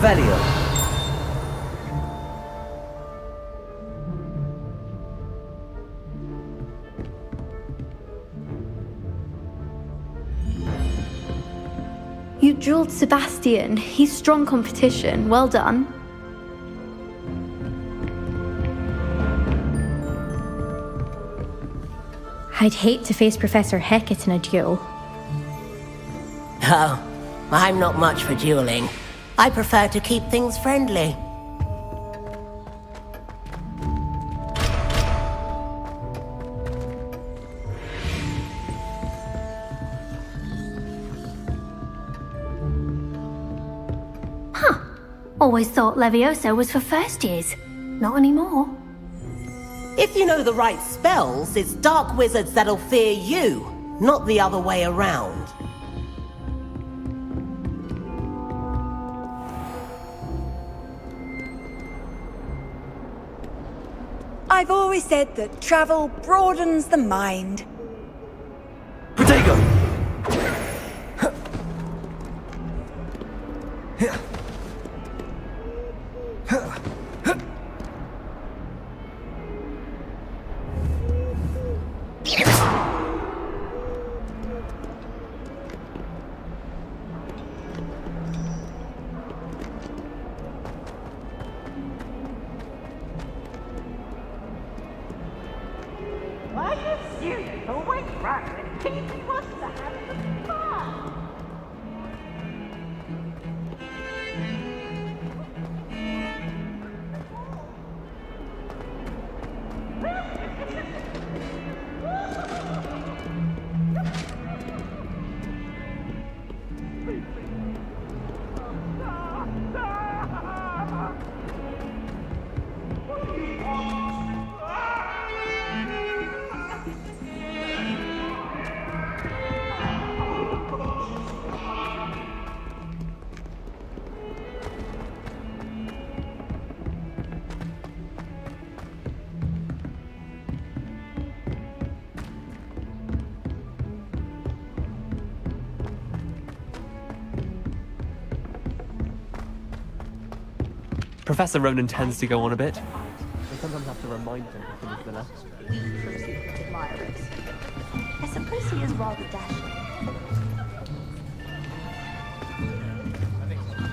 Revelio. You drilled Sebastian. He's strong competition. Well done. I'd hate to face Professor Hecat in a duel. Oh, I'm not much for dueling. I prefer to keep things friendly. Always thought Levioso was for first years. Not anymore. If you know the right spells, it's dark wizards that'll fear you, not the other way around. I've always said that travel broadens the mind. Protego! Are you serious? Always right. He wants to have some fun. Professor Ronan tends to go on a bit. I sometimes have to remind him to finish the lesson. Secret admirers. I suppose he is rather dashing.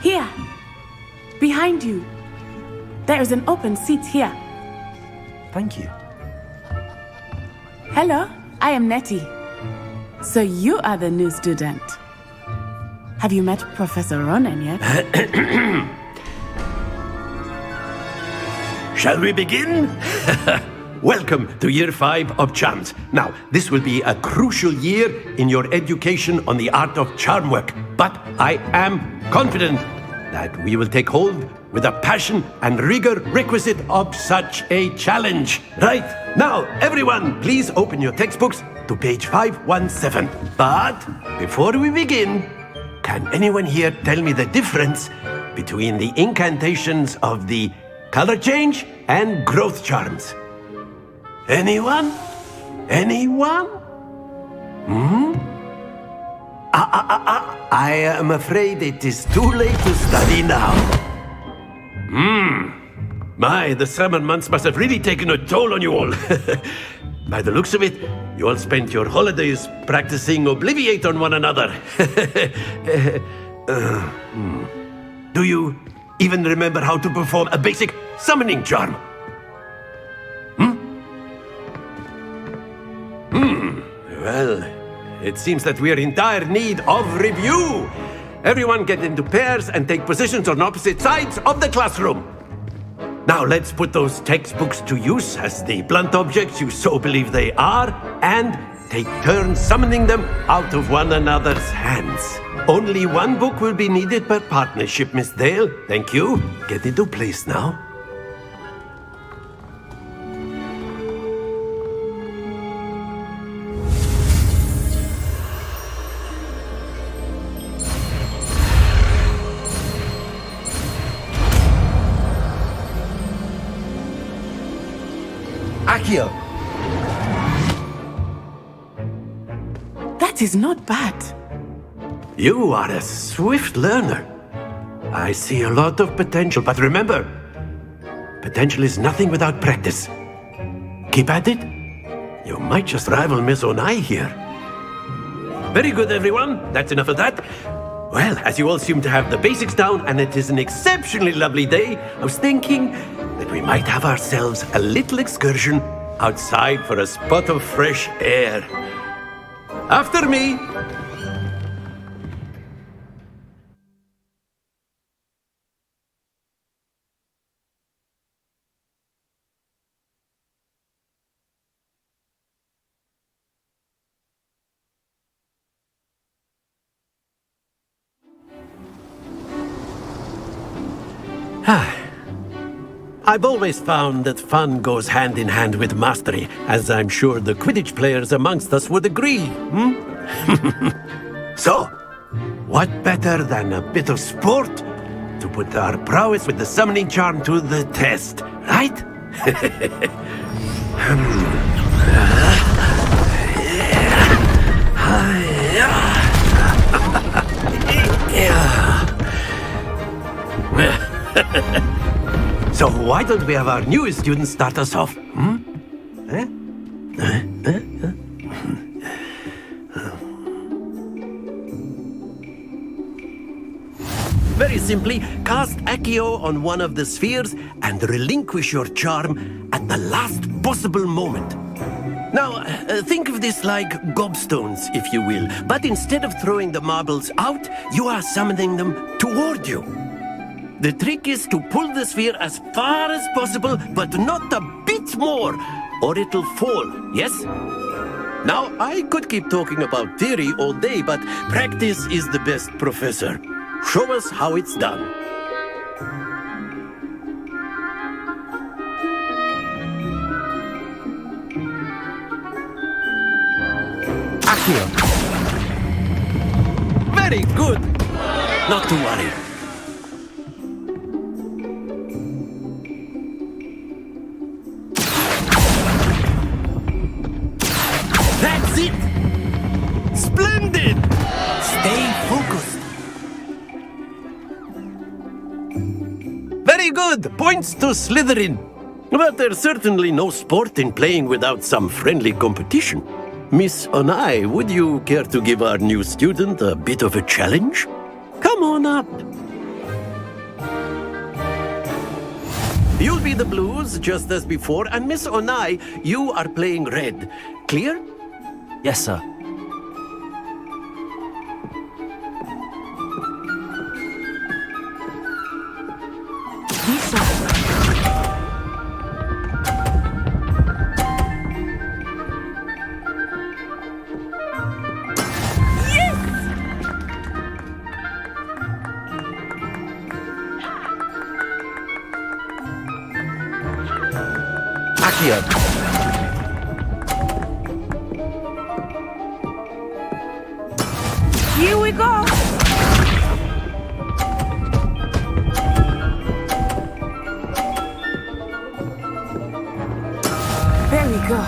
Here! Behind you! There is an open seat here. Thank you. Hello, I am Nettie. So you are the new student. Have you met Professor Ronan yet? Shall we begin? Welcome to Year 5 of Charms. Now, this will be a crucial year in your education on the art of charm work, but I am confident that we will take hold with the passion and rigor requisite of such a challenge. Right, now, everyone, please open your textbooks to page 517. But before we begin, can anyone here tell me the difference between the incantations of the color change and growth charms? Anyone? Anyone? I am afraid it is too late to study now. My, the summer months must have really taken a toll on you all. By the looks of it, you all spent your holidays practicing Obliviate on one another. Do you even remember how to perform a basic summoning charm? Well, it seems that we are in dire need of review. Everyone get into pairs and take positions on opposite sides of the classroom. Now let's put those textbooks to use as the blunt objects you so believe they are, and take turns summoning them out of one another's hands. Only one book will be needed per partnership, Miss Dale. Thank you. Get into place now. Accio! That is not bad. You are a swift learner. I see a lot of potential, but remember, potential is nothing without practice. Keep at it. You might just rival Miss Onai here. Very good, everyone. That's enough of that. Well, as you all seem to have the basics down, and it is an exceptionally lovely day, I was thinking that we might have ourselves a little excursion outside for a spot of fresh air. After me. I've always found that fun goes hand in hand with mastery, as I'm sure the Quidditch players amongst us would agree, So, what better than a bit of sport to put our prowess with the summoning charm to the test, right? So why don't we have our newest student start us off? Very simply, cast Accio on one of the spheres and relinquish your charm at the last possible moment. Now, think of this like gobstones, if you will, but instead of throwing the marbles out, you are summoning them toward you. The trick is to pull the sphere as far as possible, but not a bit more, or it'll fall, yes? Now, I could keep talking about theory all day, but practice is the best professor. Show us how it's done. Accio. Very good. Not to worry. That's it! Splendid! Stay focused. Very good! Points to Slytherin. But there's certainly no sport in playing without some friendly competition. Miss Onai, would you care to give our new student a bit of a challenge? Come on up. You'll be the blues, just as before, and Miss Onai, you are playing red. Clear? Yes, sir. Accio. Here we go. There we go.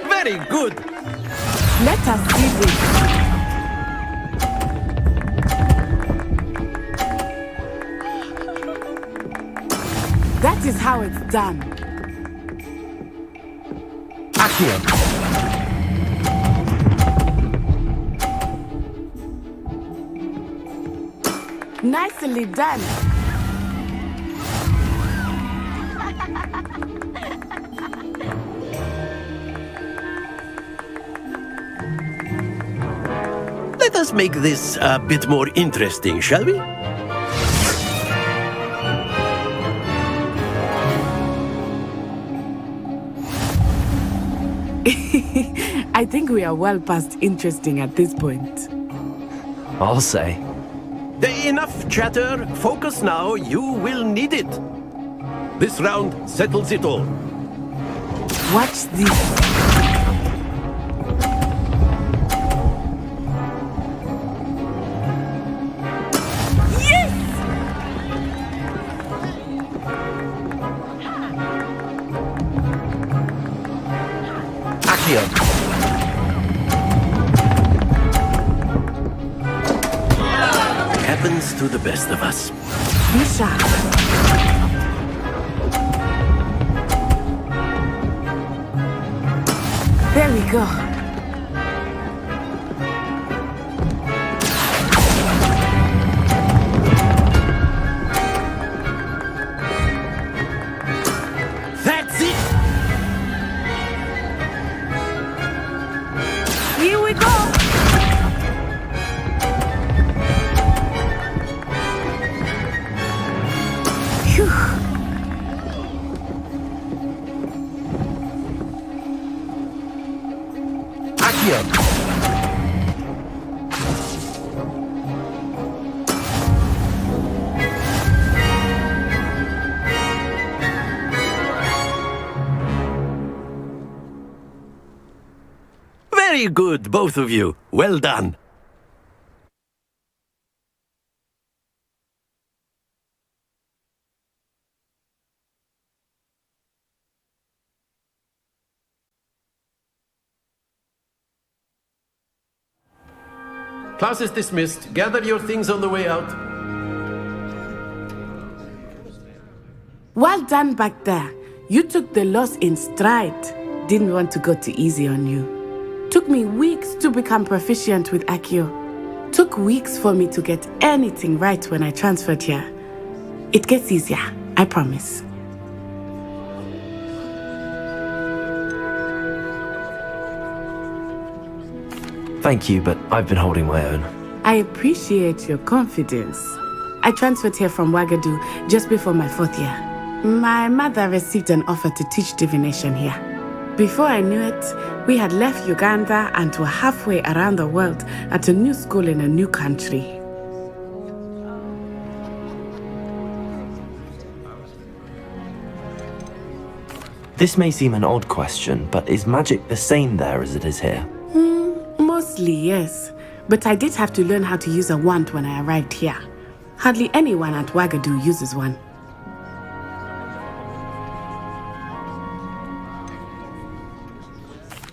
Very good. Let us see this. That is how it's done. Accio. Nicely done. Let us make this a bit more interesting, shall we? I think we are well past interesting at this point. I'll say. Enough chatter. Focus now. You will need it. This round settles it all. Watch this. Accio. Happens to the best of us. Be sharp. There we go. That's it! Here we go. Phew. Accio. Very good, both of you. Well done. Class is dismissed. Gather your things on the way out. Well done back there. You took the loss in stride. Didn't want to go too easy on you. Took me weeks to become proficient with Accio. Took weeks for me to get anything right when I transferred here. It gets easier, I promise. Thank you, but I've been holding my own. I appreciate your confidence. I transferred here from Wagadu just before my 4th year. My mother received an offer to teach divination here. Before I knew it, we had left Uganda and were halfway around the world at a new school in a new country. This may seem an odd question, but is magic the same there as it is here? Mostly, yes. But I did have to learn how to use a wand when I arrived here. Hardly anyone at Wagadu uses one.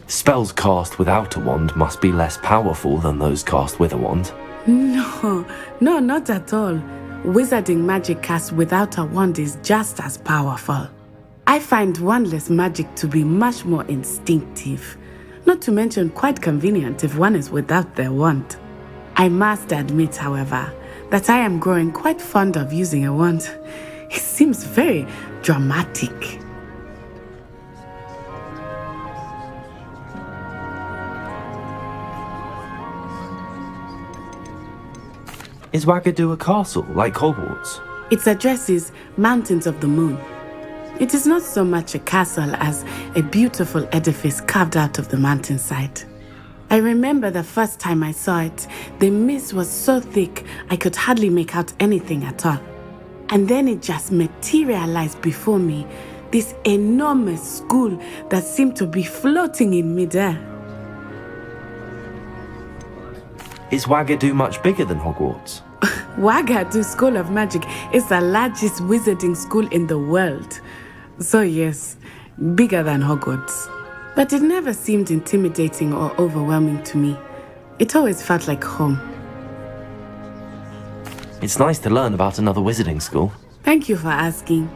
Spells cast without a wand must be less powerful than those cast with a wand. No, not at all. Wizarding magic cast without a wand is just as powerful. I find wandless magic to be much more instinctive. Not to mention quite convenient if one is without their wand. I must admit, however, that I am growing quite fond of using a wand. It seems very dramatic. Is Wagadu a castle, like Hogwarts? Its address is Mountains of the Moon. It is not so much a castle as a beautiful edifice carved out of the mountainside. I remember the first time I saw it, the mist was so thick I could hardly make out anything at all. And then it just materialized before me, this enormous school that seemed to be floating in midair. Is Wagadu much bigger than Hogwarts? Wagadu School of Magic is the largest wizarding school in the world. So yes, bigger than Hogwarts. But it never seemed intimidating or overwhelming to me. It always felt like home. It's nice to learn about another wizarding school. Thank you for asking.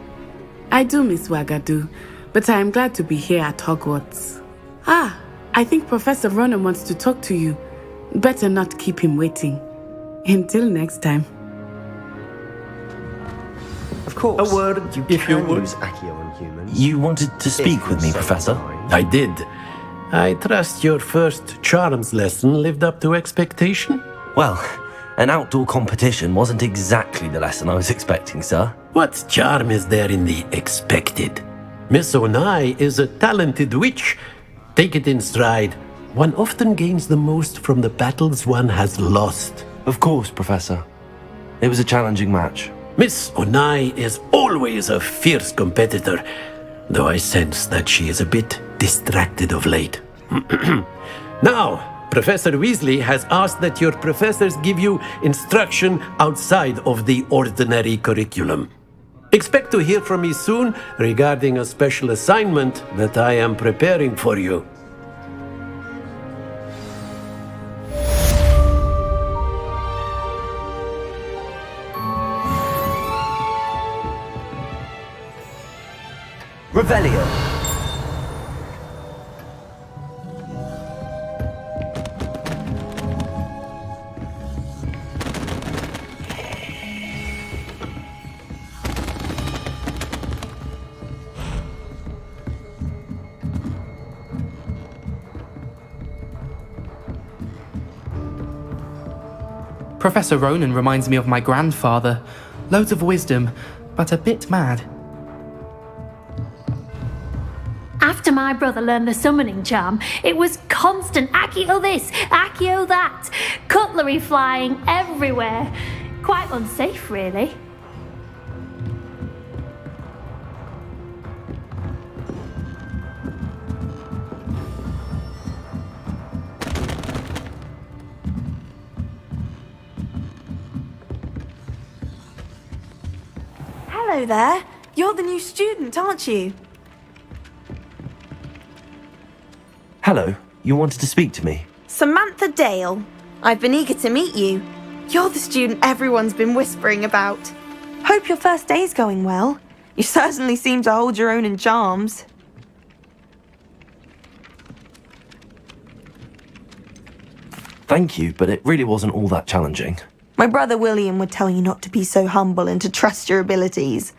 I do miss Wagadu, but I am glad to be here at Hogwarts. I think Professor Ronan wants to talk to you. Better not keep him waiting. Until next time. Of course. A word, you if can you would. use Accio on humans. You wanted to speak with me, Professor? I did. I trust your first charms lesson lived up to expectation? Well, an outdoor competition wasn't exactly the lesson I was expecting, sir. What charm is there in the expected? Miss Onai is a talented witch. Take it in stride. One often gains the most from the battles one has lost. Of course, Professor. It was a challenging match. Miss Onai is always a fierce competitor, though I sense that she is a bit distracted of late. Now, Professor Weasley has asked that your professors give you instruction outside of the ordinary curriculum. Expect to hear from me soon regarding a special assignment that I am preparing for you. Professor Ronan reminds me of my grandfather. Loads of wisdom, but a bit mad. After my brother learned the summoning charm, it was constant Accio this, Accio that, cutlery flying everywhere. Quite unsafe, really. Hello there. You're the new student, aren't you? Hello, you wanted to speak to me? Samantha Dale. I've been eager to meet you. You're the student everyone's been whispering about. Hope your first day's going well. You certainly seem to hold your own in charms. Thank you, but it really wasn't all that challenging. My brother William would tell you not to be so humble and to trust your abilities.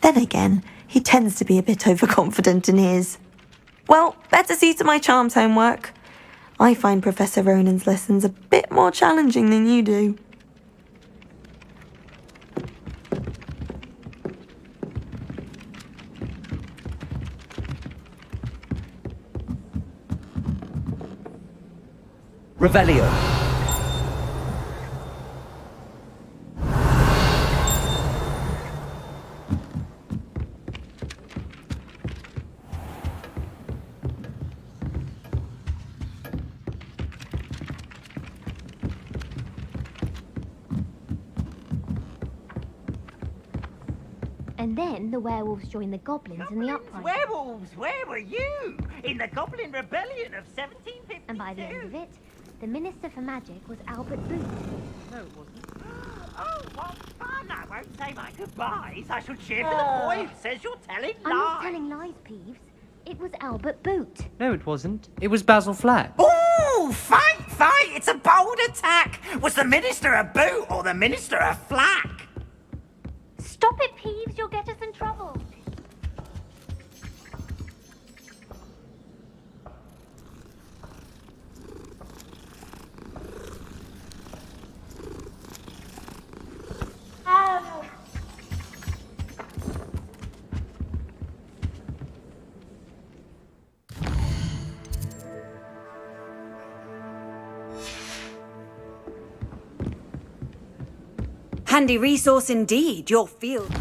Then again, he tends to be a bit overconfident in his. Well, better see to my charms homework. I find Professor Ronan's lessons a bit more challenging than you do. Revelio. And then the werewolves joined the goblins in the uprising. Werewolves, where were you? In the Goblin Rebellion of 1752. And by the end of it, the Minister for Magic was Albert Booth. No, it wasn't. Oh, what fun! I won't say my goodbyes. I shall cheer for the boy who says you're telling lies. I'm not telling lies, Peeves. It was Albert Boot. No, it wasn't. It was Basil Flack. Oh, fight, fight! It's a bold attack. Was the Minister a boot or the Minister a flack? Stop it, Peeves. You'll get us in trouble. Handy resource indeed, your field.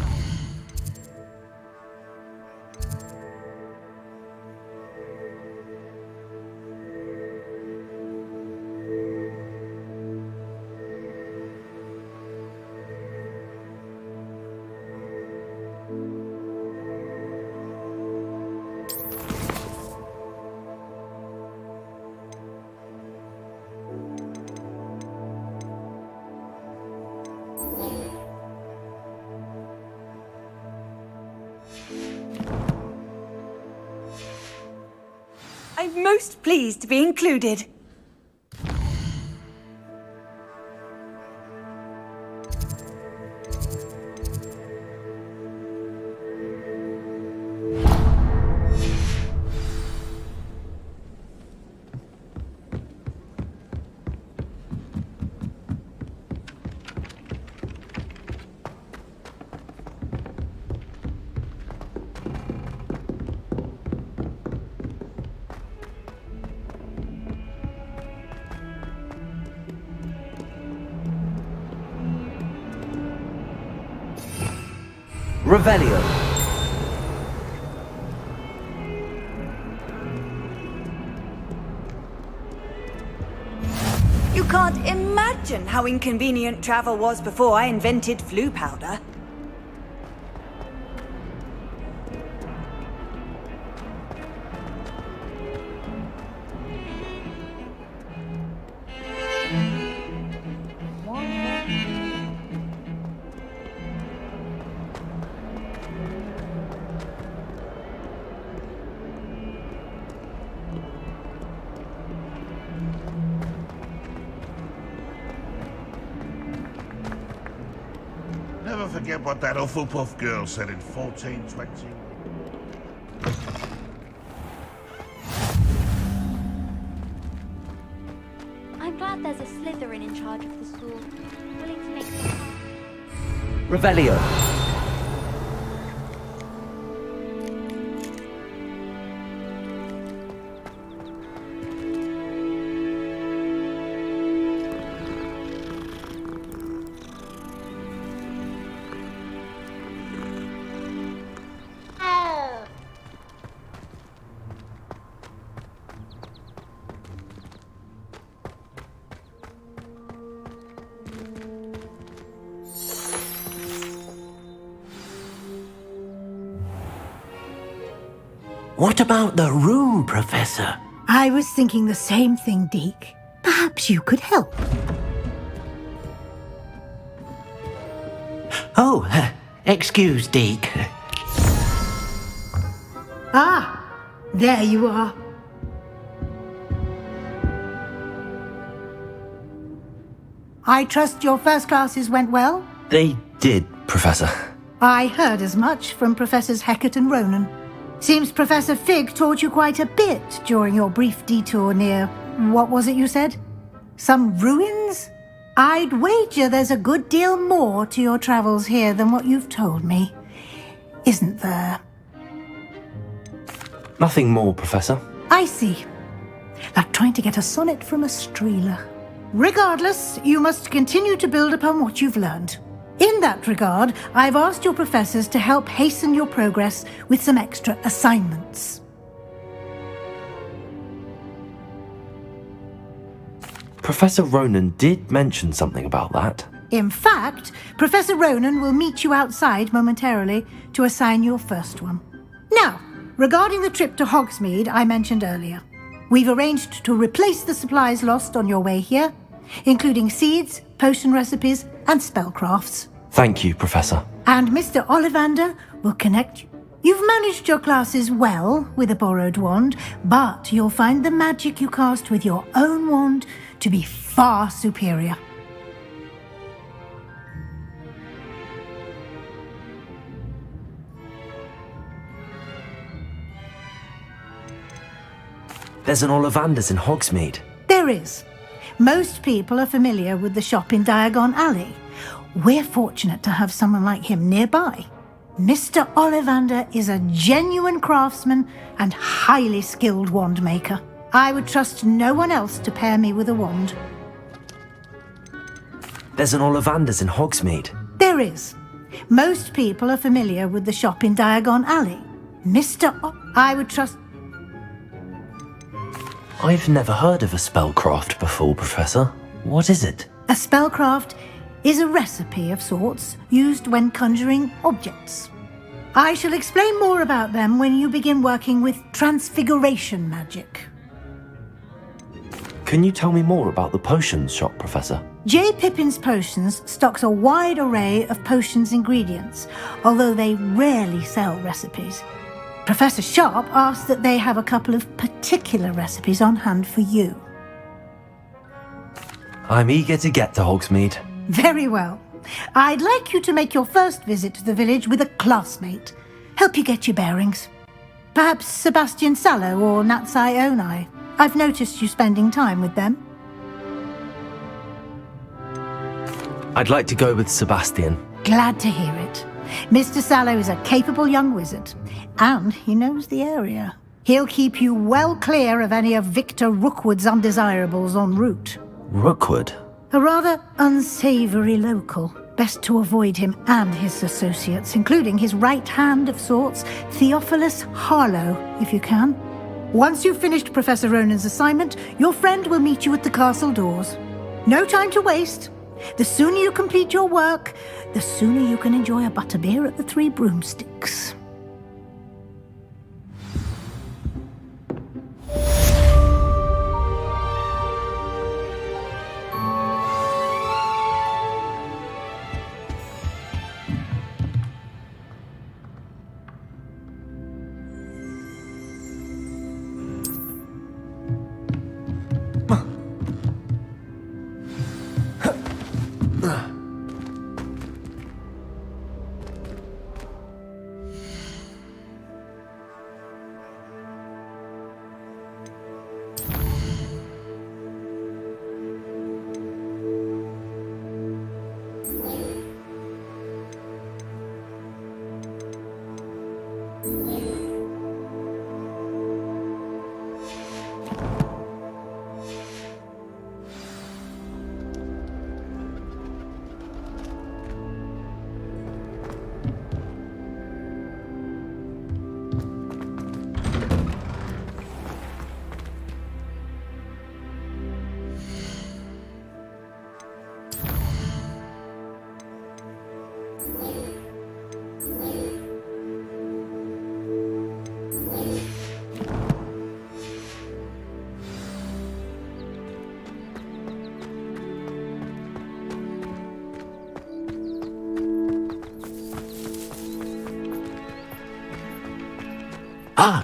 I'm most pleased to be included. Revelio. You can't imagine how inconvenient travel was before I invented flu powder. Never forget what that Hufflepuff girl said in 1420. I'm glad heard there's a Slytherin in charge of the school, willing to make Revelio. What about the room, Professor? I was thinking the same thing, Deke. Perhaps you could help. Oh, excuse, Deke. Ah, there you are. I trust your first classes went well? They did, Professor. I heard as much from Professors Hecat and Ronan. Seems Professor Fig taught you quite a bit during your brief detour near... what was it you said? Some ruins? I'd wager there's a good deal more to your travels here than what you've told me. Isn't there? Nothing more, Professor. I see. Like trying to get a sonnet from a streeler. Regardless, you must continue to build upon what you've learned. In that regard, I've asked your professors to help hasten your progress with some extra assignments. Professor Ronan did mention something about that. In fact, Professor Ronan will meet you outside momentarily to assign your first one. Now, regarding the trip to Hogsmeade I mentioned earlier, we've arranged to replace the supplies lost on your way here, including seeds, potion recipes, and spellcrafts. Thank you, Professor. And Mr. Ollivander will connect you. You've managed your classes well with a borrowed wand, but you'll find the magic you cast with your own wand to be far superior. There's an Ollivander's in Hogsmeade. There is. Most people are familiar with the shop in Diagon Alley. We're fortunate to have someone like him nearby. Mr. Ollivander is a genuine craftsman and highly skilled wand maker. I would trust no one else to pair me with a wand. There's an Ollivander's in Hogsmeade. There is. Most people are familiar with the shop in Diagon Alley. I would trust... I've never heard of a spellcraft before, Professor. What is it? A spellcraft is a recipe of sorts used when conjuring objects. I shall explain more about them when you begin working with transfiguration magic. Can you tell me more about the potions shop, Professor? J. Pippin's Potions stocks a wide array of potions ingredients, although they rarely sell recipes. Professor Sharp asks that they have a couple of particular recipes on hand for you. I'm eager to get to Hogsmeade. Very well. I'd like you to make your first visit to the village with a classmate. Help you get your bearings. Perhaps Sebastian Sallow or Natsai Onai. I've noticed you spending time with them. I'd like to go with Sebastian. Glad to hear it. Mr. Sallow is a capable young wizard, and he knows the area. He'll keep you well clear of any of Victor Rookwood's undesirables en route. Rookwood? A rather unsavoury local. Best to avoid him and his associates, including his right hand of sorts, Theophilus Harlow, if you can. Once you've finished Professor Ronan's assignment, your friend will meet you at the castle doors. No time to waste. The sooner you complete your work, the sooner you can enjoy a butterbeer at the Three Broomsticks.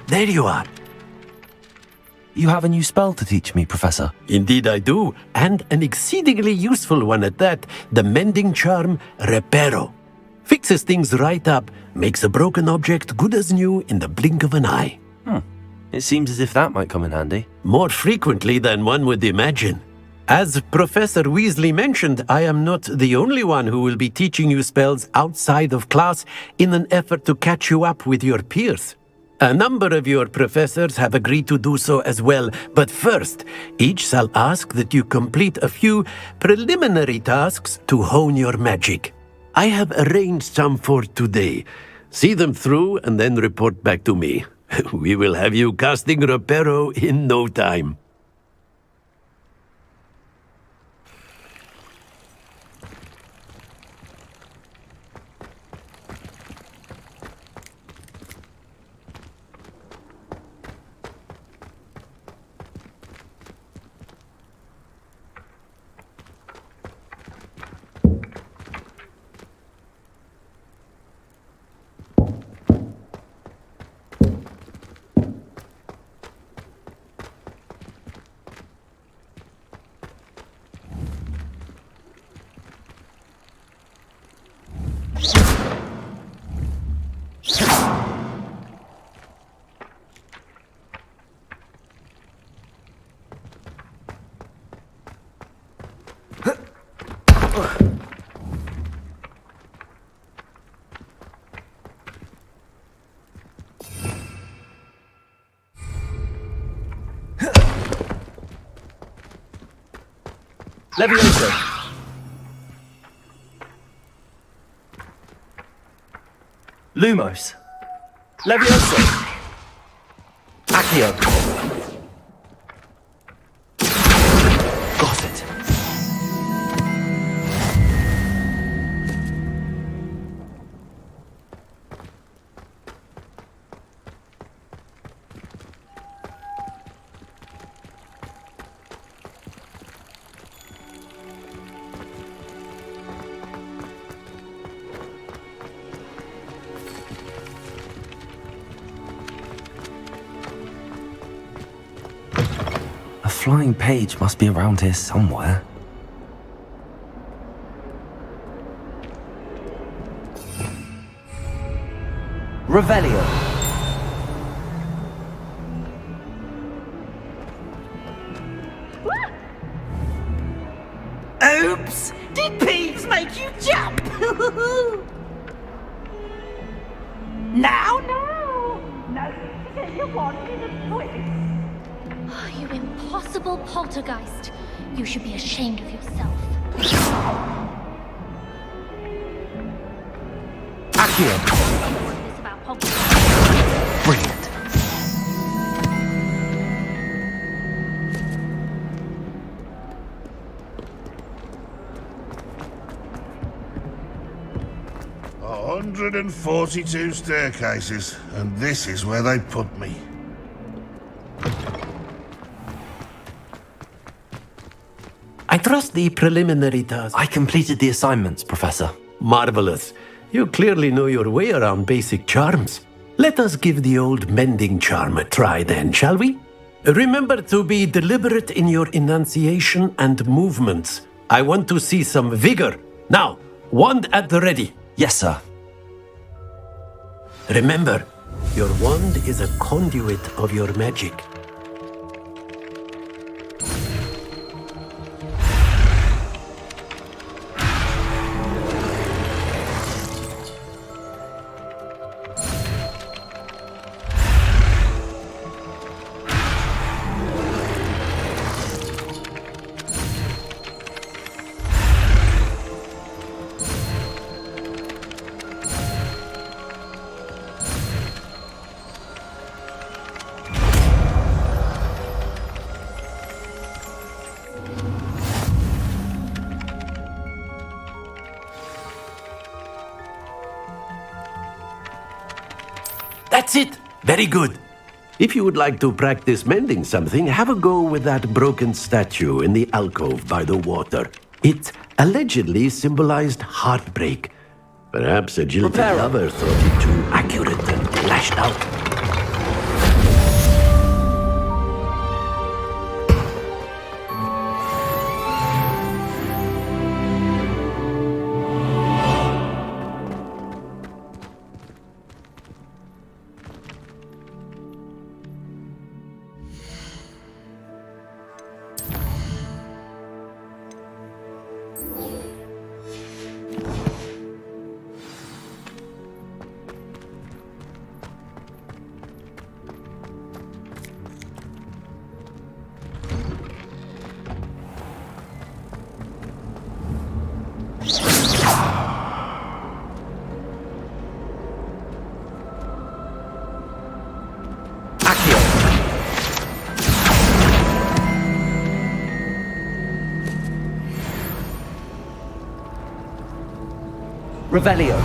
there you are. You have a new spell to teach me, Professor. Indeed I do, and an exceedingly useful one at that. The mending charm, Reparo. Fixes things right up, makes a broken object good as new in the blink of an eye. It seems as if that might come in handy. More frequently than one would imagine. As Professor Weasley mentioned, I am not the only one who will be teaching you spells outside of class in an effort to catch you up with your peers. A number of your professors have agreed to do so as well, but first, each shall ask that you complete a few preliminary tasks to hone your magic. I have arranged some for today. See them through and then report back to me. We will have you casting Reparo in no time. Levioso! Lumos! Levioso! Accio! Got it! A flying page must be around here somewhere. Revelio. Oops! Did Peeves make you jump? Now, no! No, you wanted a twist. Oh, you impossible poltergeist. You should be ashamed of yourself. Accio. This about Hogwarts. Brilliant. A 142 staircases, and this is where they put me. I trust the preliminary tasks. I completed the assignments, Professor. Marvelous. You clearly know your way around basic charms. Let us give the old mending charm a try then, shall we? Remember to be deliberate in your enunciation and movements. I want to see some vigor. Now, wand at the ready. Yes, sir. Remember, your wand is a conduit of your magic. That's it! Very good. If you would like to practice mending something, have a go with that broken statue in the alcove by the water. It allegedly symbolized heartbreak. Perhaps a jilted lover thought it too accurate and lashed out. Revelio.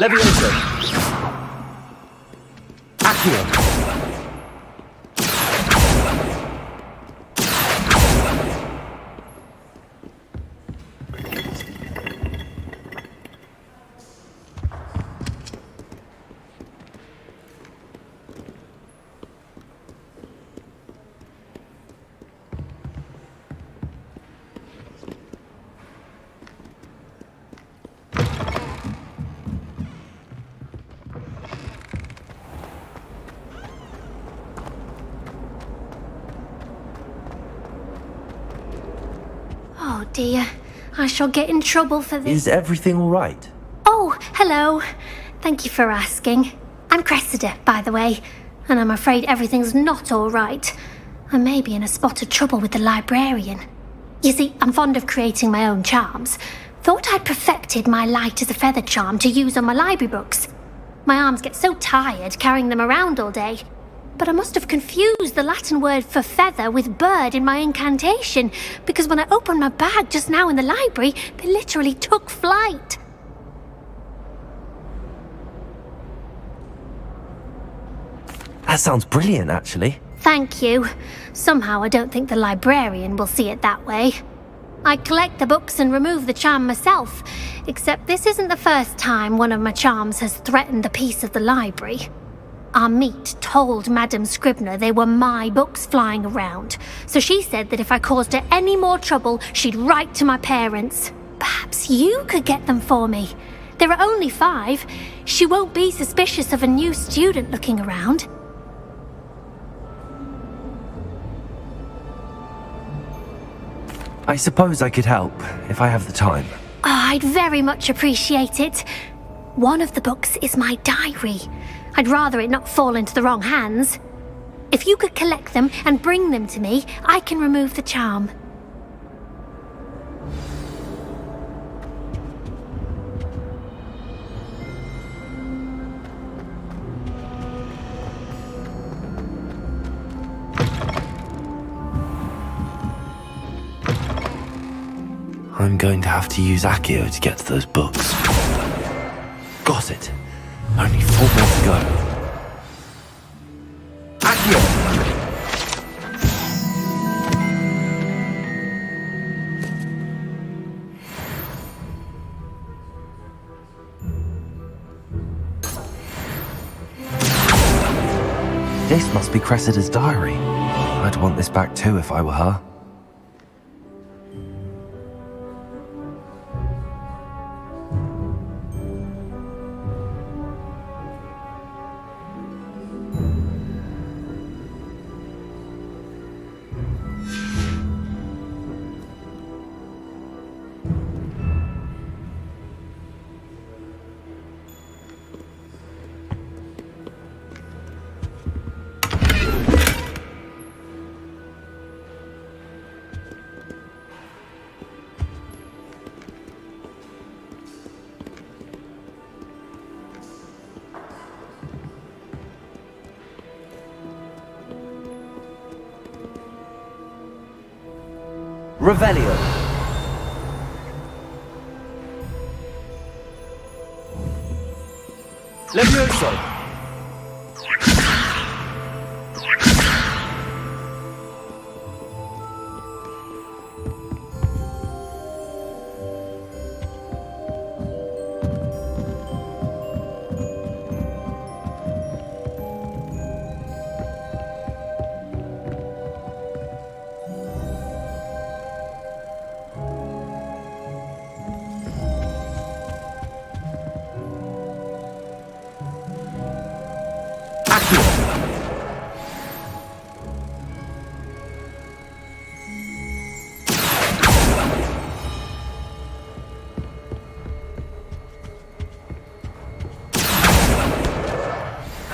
Levioso. Accio. Oh dear, I shall get in trouble for this. Is everything all right? Oh, hello. Thank you for asking. I'm Cressida, by the way, and I'm afraid everything's not all right. I may be in a spot of trouble with the librarian. You see, I'm fond of creating my own charms. Thought I'd perfected my light as a feather charm to use on my library books. My arms get so tired carrying them around all day. But I must have confused the Latin word for feather with bird in my incantation, because when I opened my bag just now in the library, they literally took flight. That sounds brilliant, actually. Thank you. Somehow I don't think the librarian will see it that way. I collect the books and remove the charm myself, except this isn't the first time one of my charms has threatened the peace of the library. Our meet told Madame Scribner they were my books flying around, so she said that if I caused her any more trouble, she'd write to my parents. Perhaps you could get them for me. There are only 5. She won't be suspicious of a new student looking around. I suppose I could help, if I have the time. Oh, I'd very much appreciate it. One of the books is my diary. I'd rather it not fall into the wrong hands. If you could collect them and bring them to me, I can remove the charm. I'm going to have to use Accio to get to those books. Got it. Only 4 more to go. Accio! This must be Cressida's diary. I'd want this back too if I were her. Revelio. Levioso.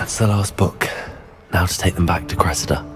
That's the last book. Now to take them back to Cressida.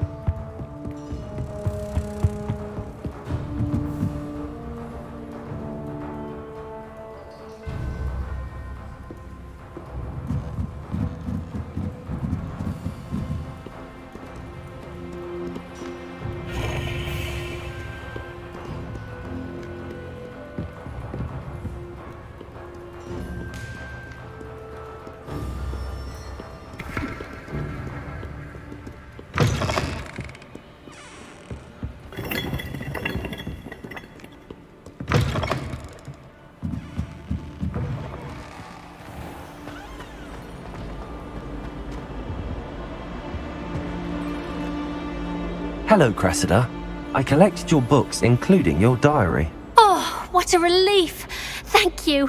Hello, Cressida. I collected your books, including your diary. Oh, what a relief. Thank you.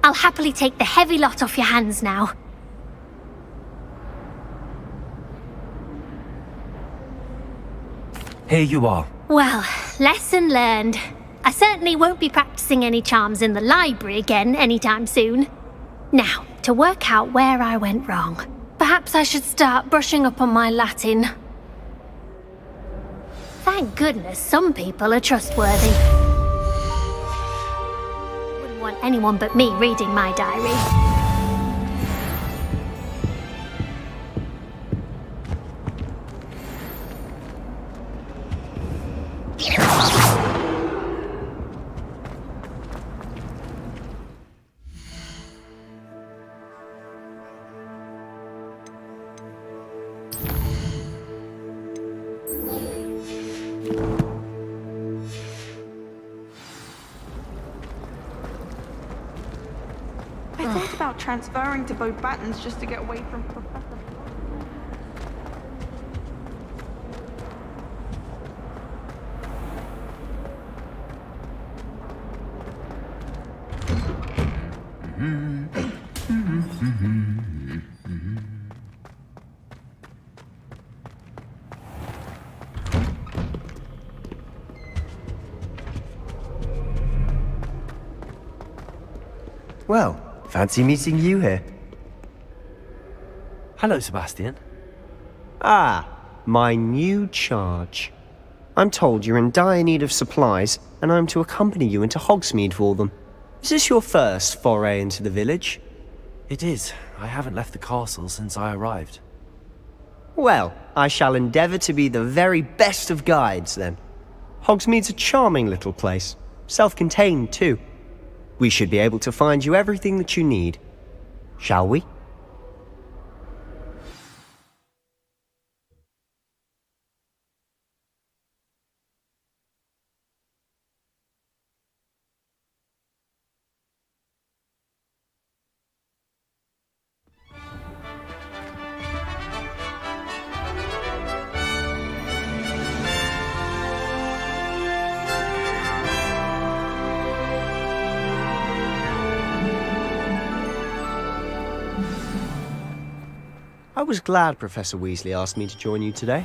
I'll happily take the heavy lot off your hands now. Here you are. Well, lesson learned. I certainly won't be practicing any charms in the library again anytime soon. Now, to work out where I went wrong. Perhaps I should start brushing up on my Latin. Thank goodness some people are trustworthy. Wouldn't want anyone but me reading my diary. I thought about transferring to both Battens just to get away from Professor. Well, fancy meeting you here. Hello, Sebastian. Ah, my new charge. I'm told you're in dire need of supplies, and I'm to accompany you into Hogsmeade for them. Is this your first foray into the village? It is. I haven't left the castle since I arrived. Well, I shall endeavour to be the very best of guides, then. Hogsmeade's a charming little place. Self-contained, too. We should be able to find you everything that you need. Shall we? I was glad Professor Weasley asked me to join you today.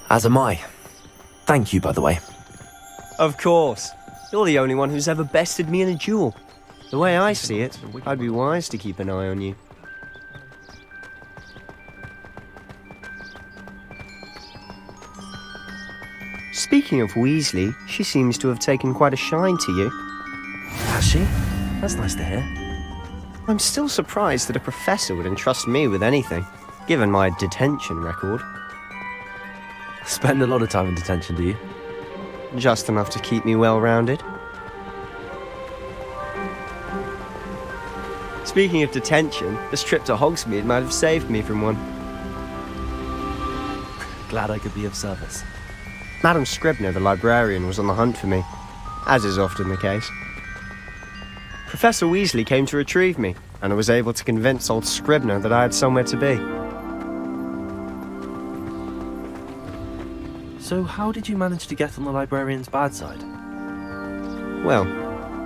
As am I. Thank you, by the way. Of course. You're the only one who's ever bested me in a duel. The way I see it, I'd be wise to keep an eye on you. Speaking of Weasley, she seems to have taken quite a shine to you. Has she? That's nice to hear. I'm still surprised that a professor would entrust me with anything, given my detention record. Spend a lot of time in detention, do you? Just enough to keep me well-rounded. Speaking of detention, this trip to Hogsmeade might have saved me from one. Glad I could be of service. Madam Scribner, the librarian, was on the hunt for me, as is often the case. Professor Weasley came to retrieve me, and I was able to convince old Scribner that I had somewhere to be. So how did you manage to get on the librarian's bad side? Well,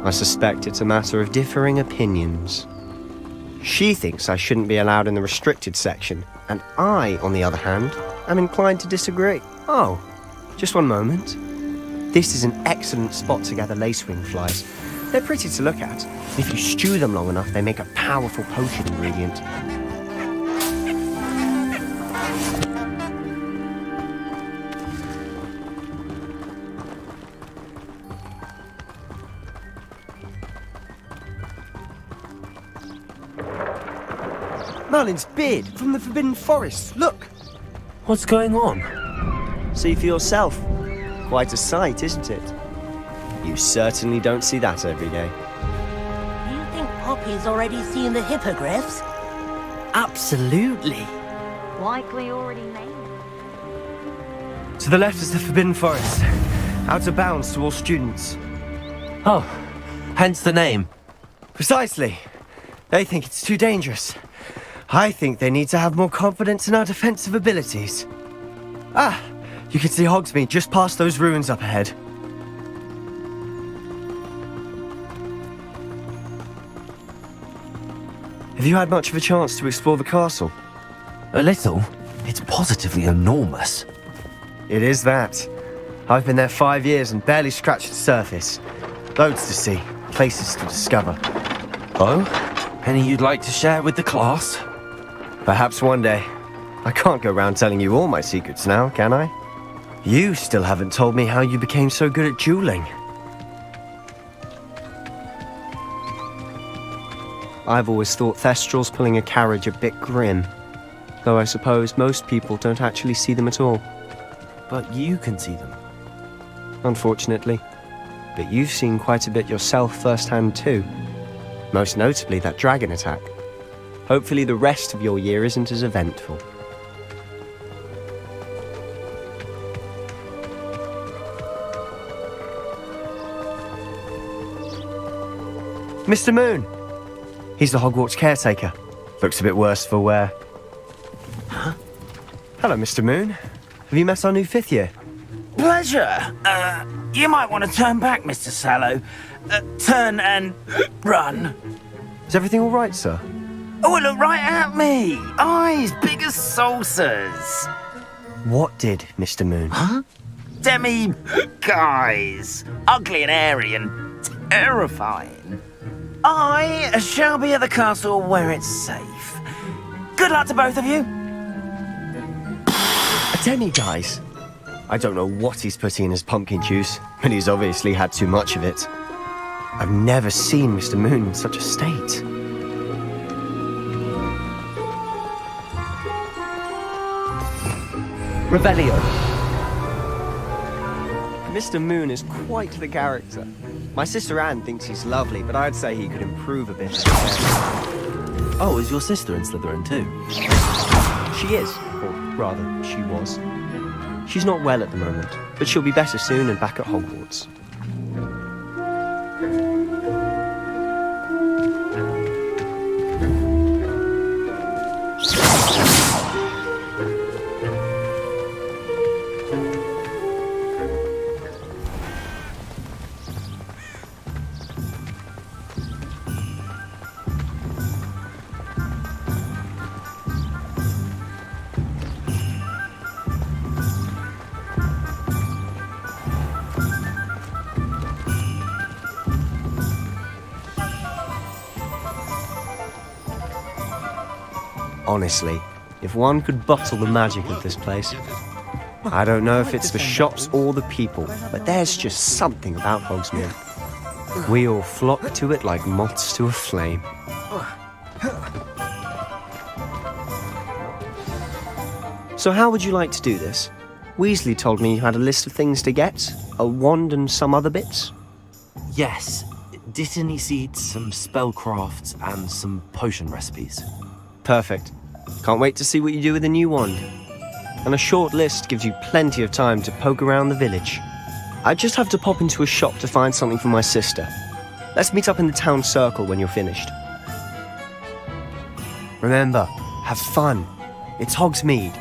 I suspect it's a matter of differing opinions. She thinks I shouldn't be allowed in the restricted section, and I, on the other hand, am inclined to disagree. Oh, just one moment. This is an excellent spot to gather lacewing flies. They're pretty to look at. If you stew them long enough, they make a powerful potion ingredient. Merlin's beard from the Forbidden Forest. Look! What's going on? See for yourself. Quite a sight, isn't it? You certainly don't see that every day. You think Poppy's already seen the hippogriffs? Absolutely. Likely already made. To the left is the Forbidden Forest. Out of bounds to all students. Oh, hence the name. Precisely. They think it's too dangerous. I think they need to have more confidence in our defensive abilities. Ah, you can see Hogsmeade just past those ruins up ahead. Have you had much of a chance to explore the castle? A little. It's positively enormous. It is that. I've been there 5 years and barely scratched the surface. Loads to see, places to discover. Oh? Any you'd like to share with the class? Perhaps one day. I can't go round telling you all my secrets now, can I? You still haven't told me how you became so good at dueling. I've always thought Thestrals pulling a carriage a bit grim. Though I suppose most people don't actually see them at all. But you can see them. Unfortunately. But you've seen quite a bit yourself firsthand too. Most notably that dragon attack. Hopefully the rest of your year isn't as eventful. Mr. Moon! He's the Hogwarts caretaker. Looks a bit worse for wear. Huh? Hello, Mr. Moon. Have you met our new 5th year? Pleasure. You might want to turn back, Mr. Sallow. Turn and run. Is everything all right, sir? Oh, look right at me. Eyes big as saucers. What did, Mr. Moon? Huh? Guys. Ugly and airy and terrifying. I shall be at the castle where it's safe. Good luck to both of you. A demi-guise? I don't know what he's putting in his pumpkin juice, but he's obviously had too much of it. I've never seen Mr. Moon in such a state. Revelio. Mr. Moon is quite the character. My sister Anne thinks he's lovely, but I'd say he could improve a bit. Oh, is your sister in Slytherin too? She is, or rather, she was. She's not well at the moment, but she'll be better soon and back at Hogwarts. Honestly, if one could bottle the magic of this place. I don't know if it's the shops or the people, but there's just something about Hogsmeade. We all flock to it like moths to a flame. So how would you like to do this? Weasley told me you had a list of things to get, a wand and some other bits. Yes. Dittany seeds, some spellcrafts, and some potion recipes. Perfect. Can't wait to see what you do with the new wand. And a short list gives you plenty of time to poke around the village. I just have to pop into a shop to find something for my sister. Let's meet up in the town circle when you're finished. Remember, have fun. It's Hogsmeade.